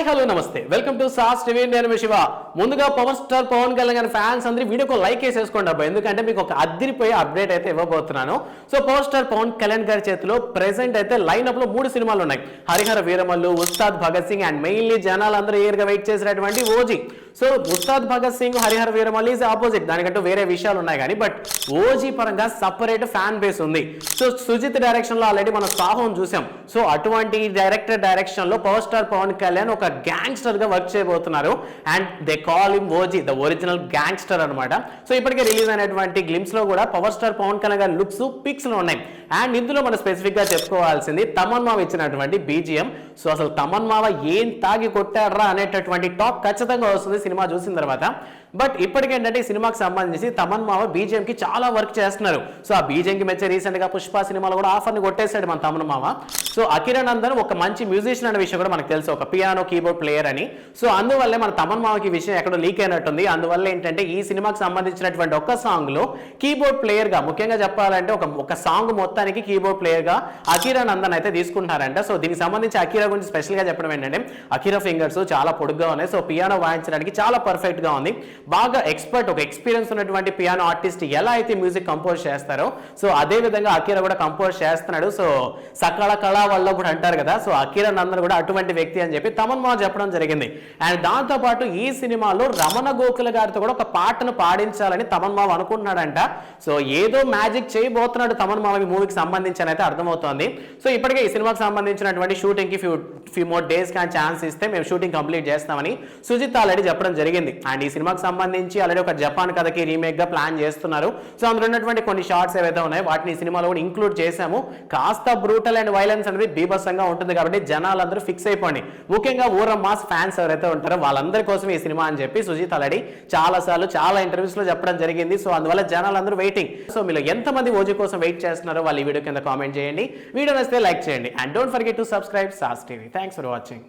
Hi hello నమస్తే welcome to sauce TV నేను శివ. ముందుగా పవర్ స్టార్ పవన్ కళ్యాణ్ గారి ఫ్యాన్స్ అందరూ వీడియోకి లైక్ వేసేసుకోండి అబ్బా, ఎందుకంటే మీకు ఒక అదిరిపోయే అప్డేట్ అయితే ఇవ్వబోతున్నాను. So power star Pawan Kalyan గారి చేతిలో ప్రెసెంట్ అయితే లైన్అప్ లో 3 సినిమాలు ఉన్నాయి. హరిహర వీరమల్లు, ఉస్తాద్ భగత్ సింగ్ అండ్ మెయిన్లీ జనాలందరూ ఈగర్గా వెయిట్ చేసినటువంటి OG. So Ustaad Bhagat Singh, Harihara Veeramallu is opposite, దానికంటూ వేరే విషయాలు ఉన్నాయి కానీ బట్ ఓజీ పరంగా సపరేట్ ఫ్యాన్ బేస్ ఉంది. సో సుజిత్ డైరెక్షన్ లో ఆల్రెడీ మనం సాహోని చూసాం. సో అటువంటి డైరెక్టర్ డైరెక్షన్ లో పవర్ స్టార్ పవన్ కళ్యాణ్ ఒక గ్యాంగ్స్టర్ గా వర్క్ చేయబోతున్నారు. And they call him OG, the original gangster అనమాట. సో ఇప్పటికే రిలీజ్ అయినటువంటి గ్లిమ్స్ లో కూడా పవర్ స్టార్ పవన్ కళ్యాణ్ గారి లుక్స్ పిక్స్ లో ఉన్నాయి. అండ్ ఇందులో మనం స్పెసిఫిక్ గా చెప్పుకోవాల్సింది తమన్ మావ ఇచ్చినటువంటి బీజిఎం. సో అసలు తమన్ మావ ఏం తాగి కొట్టాడ్రా అనేటటువంటి టాక్ ఖచ్చితంగా వస్తుంది సినిమా చూసిన తర్వాత. బట్ ఇప్పటికేంటంటే ఈ సినిమాకి సంబంధించి తమన్ మావ బీజిఎం కి చాలా వర్క్ చేస్తున్నారు. సో ఆ బీజిఎం కి మెచ్చే రీసెంట్ గా పుష్ప సినిమాలో కూడా ఆఫర్ ని కొట్టేశాడు మన తమన్ మావ. సో అకిరణ్ నందన్ ఒక మంచి మ్యూజిషియన్ అనే విషయం కూడా మనకు తెలుసు, ఒక పియానో కీబోర్డ్ ప్లేయర్ అని. సో అందువల్లే మన తమన్ మావకి విషయం ఎక్కడో లీక్ అయినట్టుంది. అందువల్ల ఏంటంటే ఈ సినిమాకి సంబంధించినటువంటి ఒక్క సాంగ్ లో కీబోర్డ్ ప్లేయర్ గా, ముఖ్యంగా చెప్పాలంటే ఒక సాంగ్ మొత్తానికి కీబోర్డ్ ప్లేయర్ గా అకిరా నందన్ అయితే తీసుకుంటారంట. సో దీనికి సంబంధించి అకిరా గురించి స్పెషల్ గా చెప్పడం ఏంటంటే అకిరా ఫింగర్స్ చాలా పొడుగ్గా ఉన్నాయి. సో పియానో వాయించడానికి చాలా పర్ఫెక్ట్ గా ఉంది. బాగా ఎక్స్పర్ట్, ఒక ఎక్స్పీరియన్స్ ఉన్నటువంటి పియానో ఆర్టిస్ట్ ఎలా అయితే మ్యూజిక్ కంపోజ్ చేస్తారో సో అదే విధంగా అకిరా కూడా కంపోజ్ చేస్తున్నాడు. సో సకల కళా వల్ల కూడా అంటారు కదా, సో అకిరా నందన్ కూడా అటువంటి వ్యక్తి అని చెప్పి తమన్ మావ చెప్పడం జరిగింది. అండ్ దాంతో పాటు ఈ సినిమాలో రమణ గోఖల గారితో కూడా ఒక పాటను పాడించాలని తమన్ మావ అనుకుంటున్నాడంట. సో ఏదో మ్యాజిక్ చేయబోతున్నాడు తమన్ మావ ఈ మూవీకి సంబంధించి అయితే అర్థమవుతోంది. సో ఇప్పటికే ఈ సినిమాకి సంబంధించినటువంటి షూటింగ్ కి ఫ్యూ మోర్ డేస్ కానీ ఛాన్స్ ఇస్తే మేము షూటింగ్ కంప్లీట్ చేస్తామని సుజిత్ ఆల్రెడీ చెప్పడం జరిగింది. అండ్ ఈ సినిమాకి సంబంధించి ఆల్రెడీ ఒక జపాన్ కథకి రీమేక్ గా ప్లాన్ చేస్తున్నారు. సో అందులో ఉన్నటువంటి కొన్ని షార్ట్స్ ఏవైతే ఉన్నాయో వాటిని ఈ సినిమాలో కూడా ఇంక్లూడ్ చేశాము. కాస్త బ్రూటల్ అండ్ వైలెన్స్ అనేది బీభత్సంగా ఉంటుంది కాబట్టి జనాలందరూ ఫిక్స్ అయిపోండి. ముఖ్యంగా ఊరం మాస్ ఫ్యాన్స్ ఎవరైతే ఉంటారో వాళ్ళందరి కోసం ఈ సినిమా అని చెప్పి సుజిత్ ఆల్రెడీ చాలా ఇంటర్వ్యూస్ లో చెప్పడం జరిగింది. సో అందువల్ల జనాలందరూ వెయిటింగ్. సో మీరు ఎంతమంది ఓజీ కోసం వెయిట్ చేస్తున్నారో వాళ్ళు ఈ వీడియో కింద కామెంట్ చేయండి. వీడియో నచ్చితే లైక్ చేయండి. And don't forget to subscribe sauce TV. Thanks for watching.